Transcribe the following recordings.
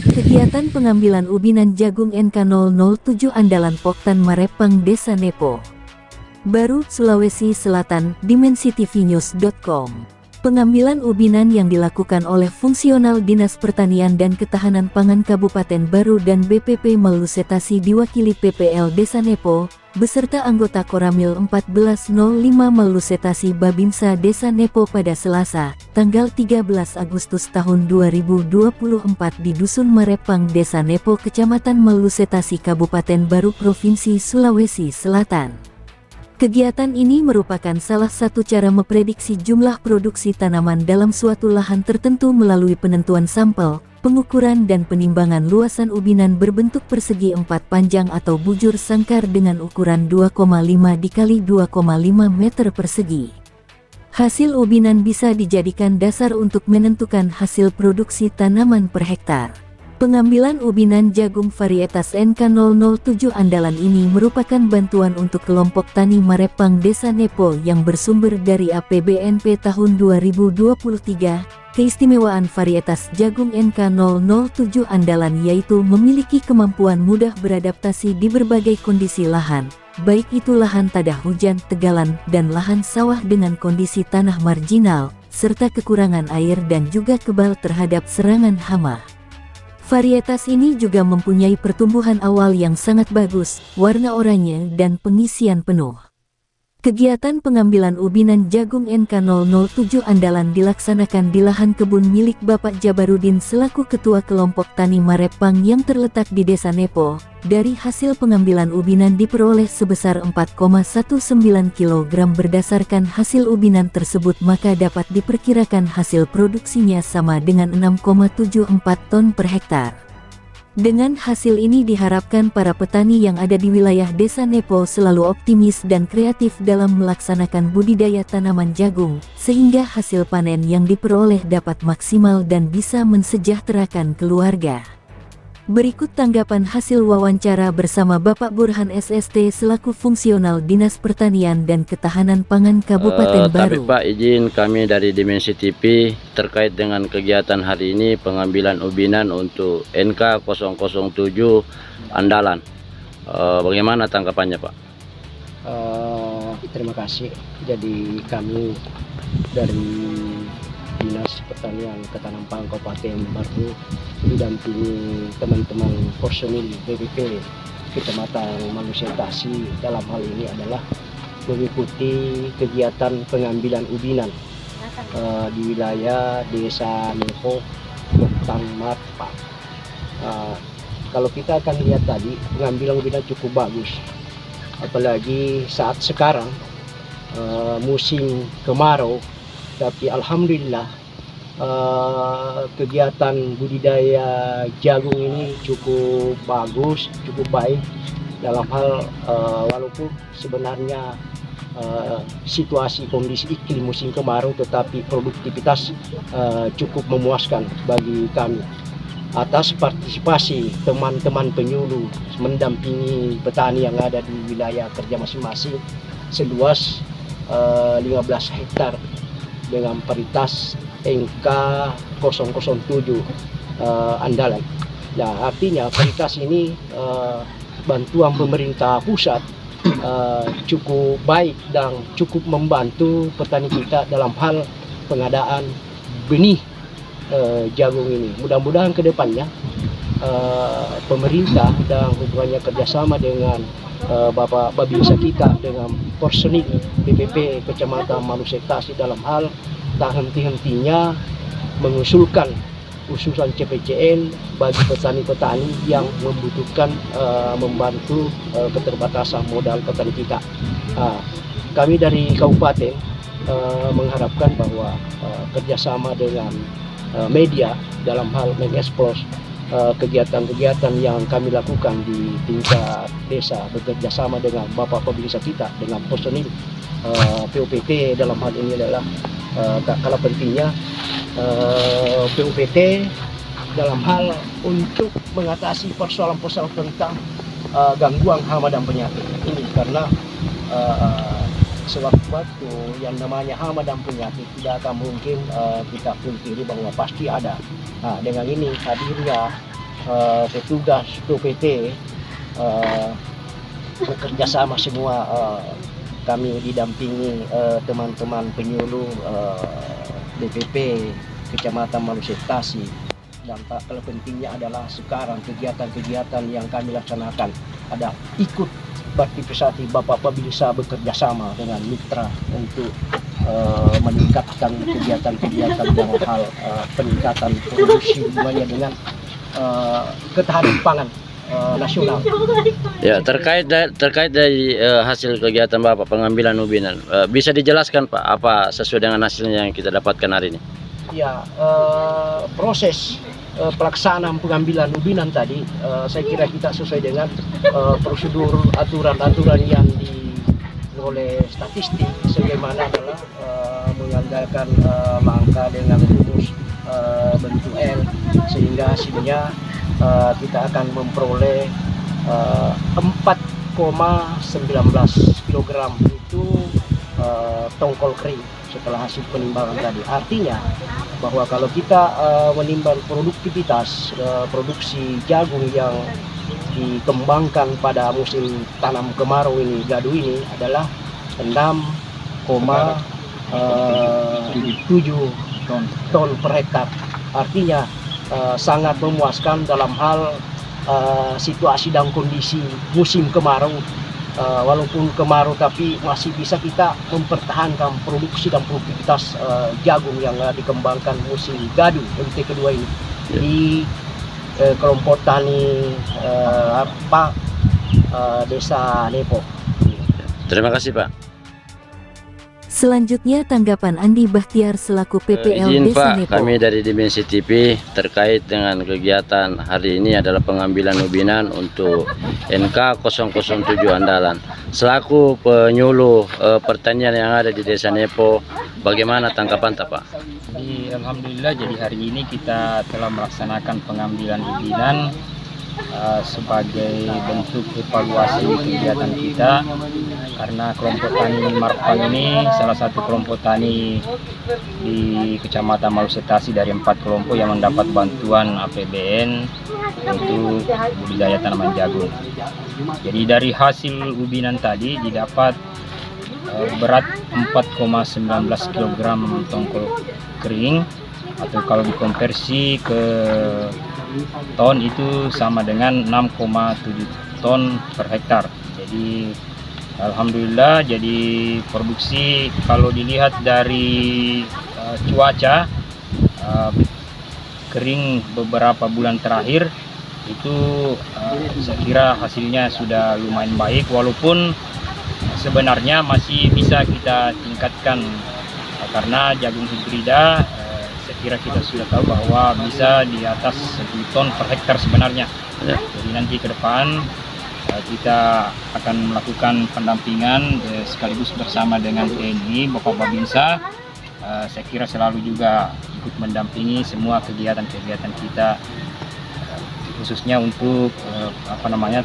Kegiatan pengambilan ubinan jagung NK007 Andalan Poktan Marepang Desa Nepo Baru, Sulawesi Selatan, dimensitv.news.com. Pengambilan ubinan yang dilakukan oleh fungsional Dinas Pertanian dan Ketahanan Pangan Kabupaten Baru dan BPP Malusetasi diwakili PPL Desa Nepo, beserta anggota Koramil 1405 Malusetasi Babinsa Desa Nepo pada Selasa, tanggal 13 Agustus tahun 2024 di Dusun Marepang Desa Nepo Kecamatan Malusetasi Kabupaten Baru Provinsi Sulawesi Selatan. Kegiatan ini merupakan salah satu cara memprediksi jumlah produksi tanaman dalam suatu lahan tertentu melalui penentuan sampel, pengukuran dan penimbangan luasan ubinan berbentuk persegi 4 panjang atau bujur sangkar dengan ukuran 2,5 dikali 2,5 meter persegi. Hasil ubinan bisa dijadikan dasar untuk menentukan hasil produksi tanaman per hektar. Pengambilan ubinan jagung varietas NK007 Andalan ini merupakan bantuan untuk kelompok tani Marepang Desa Nepo yang bersumber dari APBNP tahun 2023. Keistimewaan varietas jagung NK007 Andalan yaitu memiliki kemampuan mudah beradaptasi di berbagai kondisi lahan, baik itu lahan tadah hujan, tegalan, dan lahan sawah dengan kondisi tanah marginal, serta kekurangan air dan juga kebal terhadap serangan hama. Varietas ini juga mempunyai pertumbuhan awal yang sangat bagus, warna oranye dan pengisian penuh. Kegiatan pengambilan ubinan jagung NK007 Andalan dilaksanakan di lahan kebun milik Bapak Jabarudin selaku Ketua Kelompok Tani Marepang yang terletak di Desa Nepo. Dari hasil pengambilan ubinan diperoleh sebesar 4,19 kg. Berdasarkan hasil ubinan tersebut maka dapat diperkirakan hasil produksinya sama dengan 6,74 ton per hektar. Dengan hasil ini diharapkan para petani yang ada di wilayah Desa Nepo selalu optimis dan kreatif dalam melaksanakan budidaya tanaman jagung, sehingga hasil panen yang diperoleh dapat maksimal dan bisa mensejahterakan keluarga. Berikut tanggapan hasil wawancara bersama Bapak Burhan SST selaku fungsional Dinas Pertanian dan Ketahanan Pangan Kabupaten Baru. Tapi Pak, izin kami dari Dimensi TV terkait dengan kegiatan hari ini pengambilan ubinan untuk NK007 Andalan. Bagaimana tanggapannya Pak? Terima kasih. Jadi kami dari Dinas Pertanian Ketahanan Pangan Kabupaten Baru didampingi teman-teman personil BPP Kecamatan Malusetasi dalam hal ini adalah mengikuti kegiatan pengambilan ubinan di wilayah Desa Nepo, Poktan Marepang. Kalau kita akan lihat tadi pengambilan ubinan cukup bagus, apalagi saat sekarang musim kemarau. Tapi alhamdulillah kegiatan budidaya jagung ini cukup bagus, cukup baik dalam hal walaupun sebenarnya situasi kondisi iklim musim kemarau, tetapi produktivitas cukup memuaskan bagi kami. Atas partisipasi teman-teman penyuluh mendampingi petani yang ada di wilayah kerja masing-masing seluas 15 hektar dengan varietas NK007 Andalan. Nah, artinya varietas ini bantuan pemerintah pusat cukup baik dan cukup membantu petani kita dalam hal pengadaan benih jagung ini. Mudah-mudahan ke depannya pemerintah dan hubungannya kerjasama dengan Bapak Babinsa kita dengan personil BPP Kecamatan Malusetasi dalam hal tak henti-hentinya mengusulkan usulan CPCN bagi petani-petani yang membutuhkan membantu keterbatasan modal petani kita. Kami dari Kabupaten mengharapkan bahwa kerjasama dengan media dalam hal mengeksplos kegiatan-kegiatan yang kami lakukan di tingkat desa bekerja sama dengan Bapak Babinsa kita dengan personil POPT dalam hal ini adalah Kalah pentingnya PUPT dalam hal untuk mengatasi persoalan-persoalan tentang gangguan hama dan penyakit ini, karena sewaktu-waktu yang namanya hama dan penyakit tidak akan mungkin kita pungkiri bahwa pasti ada. Nah, dengan ini hadirnya petugas PUPT bekerja sama semua, kami didampingi teman-teman penyuluh DPP Kecamatan Malusetasi. Dan kalau pentingnya adalah sekarang kegiatan-kegiatan yang kami laksanakan ada ikut bakti Bapak Babinsa bekerja sama dengan mitra untuk meningkatkan kegiatan-kegiatan dalam hal peningkatan produksi hubungannya dengan ketahanan pangan nasional. Ya, terkait dari hasil kegiatan Bapak pengambilan ubinan, bisa dijelaskan Pak apa sesuai dengan hasilnya yang kita dapatkan hari ini? Ya, proses pelaksanaan pengambilan ubinan tadi saya kira kita sesuai dengan prosedur aturan-aturan yang oleh statistik, sebagaimana adalah mengandalkan langkah dengan rumus bentuk L, sehingga hasilnya kita akan memperoleh 4,19 kg itu tongkol kering setelah hasil penimbangan tadi. Artinya bahwa kalau kita menimbang produktivitas produksi jagung yang dikembangkan pada musim tanam kemarau ini, gadu ini, adalah 6,7 ton per hektar. Artinya sangat memuaskan dalam hal situasi dan kondisi musim kemarau. Walaupun kemarau tapi masih bisa kita mempertahankan produksi dan produktivitas jagung yang dikembangkan musim gadu NT kedua ini di kelompok tani Desa Nepo. Terima kasih Pak. Selanjutnya tanggapan Andi Bahtiar selaku PPL Izin Desa Pak, Nepo. kami dari Dimensi TV terkait dengan kegiatan hari ini adalah pengambilan ubinan untuk NK007 Andalan. Selaku penyuluh pertanian yang ada di Desa Nepo, bagaimana tanggapan Pak? Jadi, alhamdulillah, jadi hari ini kita telah melaksanakan pengambilan ubinan sebagai bentuk evaluasi kegiatan kita, karena kelompok tani Marpang ini salah satu kelompok tani di Kecamatan Malusetasi dari 4 kelompok yang mendapat bantuan APBN untuk budidaya tanaman jagung. Jadi dari hasil ubinan tadi didapat berat 4,19 kg tongkol kering, atau kalau dikonversi ke ton itu sama dengan 6,7 ton per hektar. Jadi alhamdulillah, jadi produksi kalau dilihat dari cuaca kering beberapa bulan terakhir itu saya kira hasilnya sudah lumayan baik, walaupun sebenarnya masih bisa kita tingkatkan karena jagung hibrida saya kira kita sudah tahu bahwa bisa di atas 1 ton per hektar sebenarnya. Ya. Jadi nanti ke depan kita akan melakukan pendampingan sekaligus bersama dengan TNI, Bapak Babinsa. Saya kira selalu juga ikut mendampingi semua kegiatan-kegiatan kita, khususnya untuk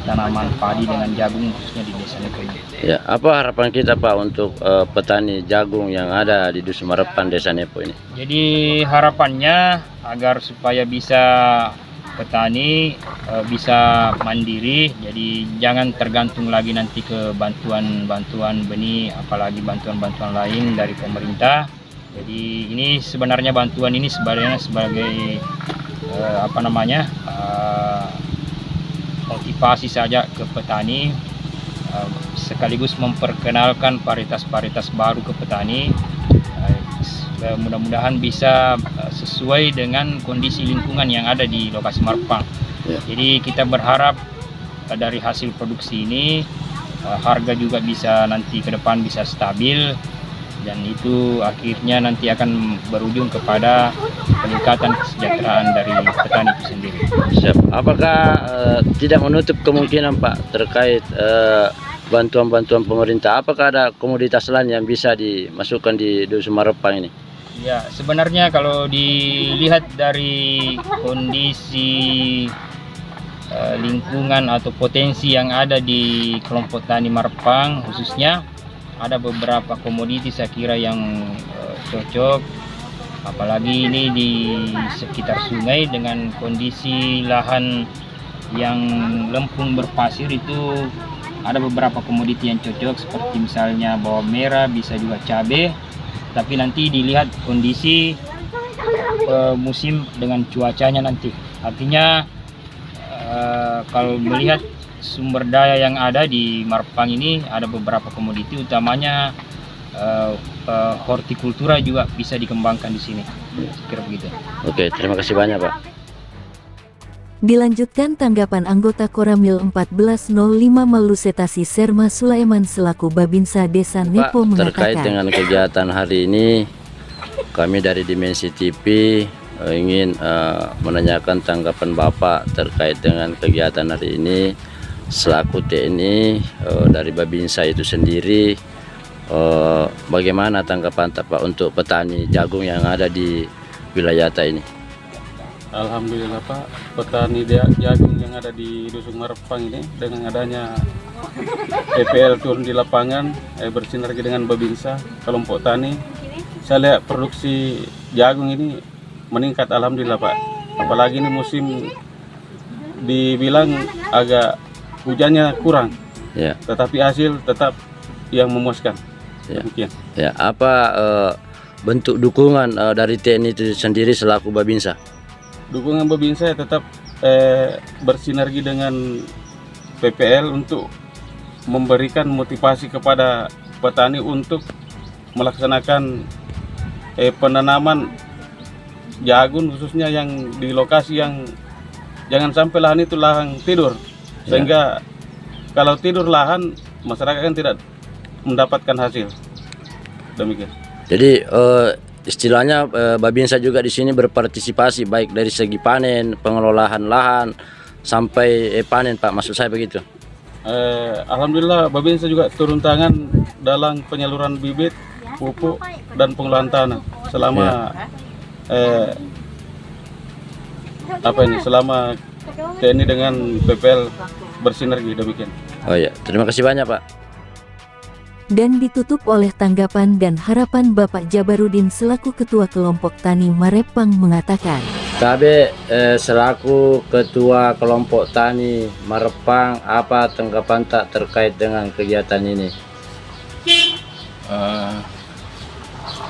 tanaman padi dengan jagung khususnya di Desa Nepo ini. Ya, apa harapan kita Pak untuk petani jagung yang ada di Dusun Marepan Desa Nepo ini? Jadi harapannya agar supaya bisa petani bisa mandiri, jadi jangan tergantung lagi nanti ke bantuan benih, apalagi bantuan-bantuan lain dari pemerintah. Jadi ini sebenarnya bantuan ini sebenarnya sebagai motivasi saja ke petani, sekaligus memperkenalkan varietas-varietas baru ke petani. Mudah-mudahan bisa sesuai dengan kondisi lingkungan yang ada di lokasi Marpang. Ya. Jadi kita berharap dari hasil produksi ini harga juga bisa nanti ke depan bisa stabil, dan itu akhirnya nanti akan berujung kepada peningkatan kesejahteraan dari petani itu sendiri. Siap. Apakah tidak menutup kemungkinan Pak terkait bantuan-bantuan pemerintah? Apakah ada komoditas lain yang bisa dimasukkan di Dusun Marepan ini? Ya, sebenarnya kalau dilihat dari kondisi lingkungan atau potensi yang ada di kelompok tani Marepang khususnya, ada beberapa komoditi saya kira yang cocok, apalagi ini di sekitar sungai dengan kondisi lahan yang lempung berpasir. Itu ada beberapa komoditi yang cocok seperti misalnya bawang merah, bisa juga cabai, tapi nanti dilihat kondisi musim dengan cuacanya nanti. Artinya kalau melihat sumber daya yang ada di Marepang ini, ada beberapa komoditi, utamanya hortikultura juga bisa dikembangkan di sini. Kira begitu. Oke, terima kasih banyak Pak. Dilanjutkan tanggapan anggota Koramil 1405 Malusetasi Serma Sulaiman selaku Babinsa Desa Nepo Pak, terkait mengatakan, dengan kegiatan hari ini, kami dari Dimensi TV ingin menanyakan tanggapan Bapak terkait dengan kegiatan hari ini selaku TNI dari Babinsa itu sendiri. Bagaimana tanggapan Pak untuk petani jagung yang ada di wilayah ini? Alhamdulillah Pak, petani jagung yang ada di Dusun Marepang ini dengan adanya PPL turun di lapangan, bersinergi dengan Babinsa, kelompok tani, saya lihat produksi jagung ini meningkat alhamdulillah Pak. Apalagi ini musim dibilang agak hujannya kurang, Ya. tetapi hasil tetap yang memuaskan. Ya. Demikian. Ya, apa bentuk dukungan dari TNI itu sendiri selaku Babinsa? Dukungan Babinsa tetap bersinergi dengan PPL untuk memberikan motivasi kepada petani untuk melaksanakan penanaman jagung, khususnya yang di lokasi yang jangan sampai lahan itu lahan tidur, sehingga kalau tidur lahan masyarakat kan tidak mendapatkan hasil. Demikian. Jadi istilahnya Babinsa juga di sini berpartisipasi baik dari segi panen, pengelolaan lahan sampai panen Pak, maksud saya begitu. Alhamdulillah Babinsa juga turun tangan dalam penyaluran bibit, pupuk dan pengelolaan tanah selama selama TNI dengan PPL bersinergi. Demikian. Oh ya, terima kasih banyak Pak. dan ditutup oleh tanggapan dan harapan Bapak Jabarudin selaku Ketua Kelompok Tani Marepang mengatakan, Kami selaku Ketua Kelompok Tani Marepang, apa tanggapan tak terkait dengan kegiatan ini?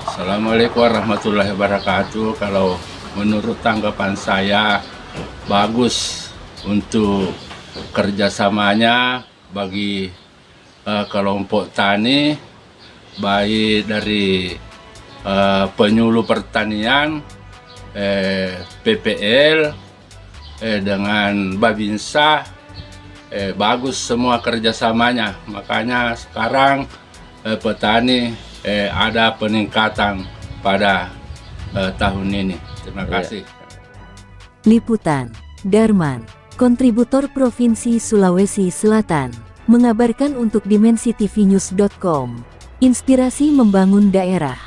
Assalamualaikum warahmatullahi wabarakatuh. Kalau menurut tanggapan saya, bagus untuk kerjasamanya bagi kelompok tani, baik dari penyuluh pertanian, PPL, dengan Babinsa, bagus semua kerjasamanya. Makanya sekarang petani ada peningkatan pada tahun ini. Terima kasih. Liputan Darman, kontributor Provinsi Sulawesi Selatan, mengabarkan untuk DimensiTVnews.com. Inspirasi membangun daerah.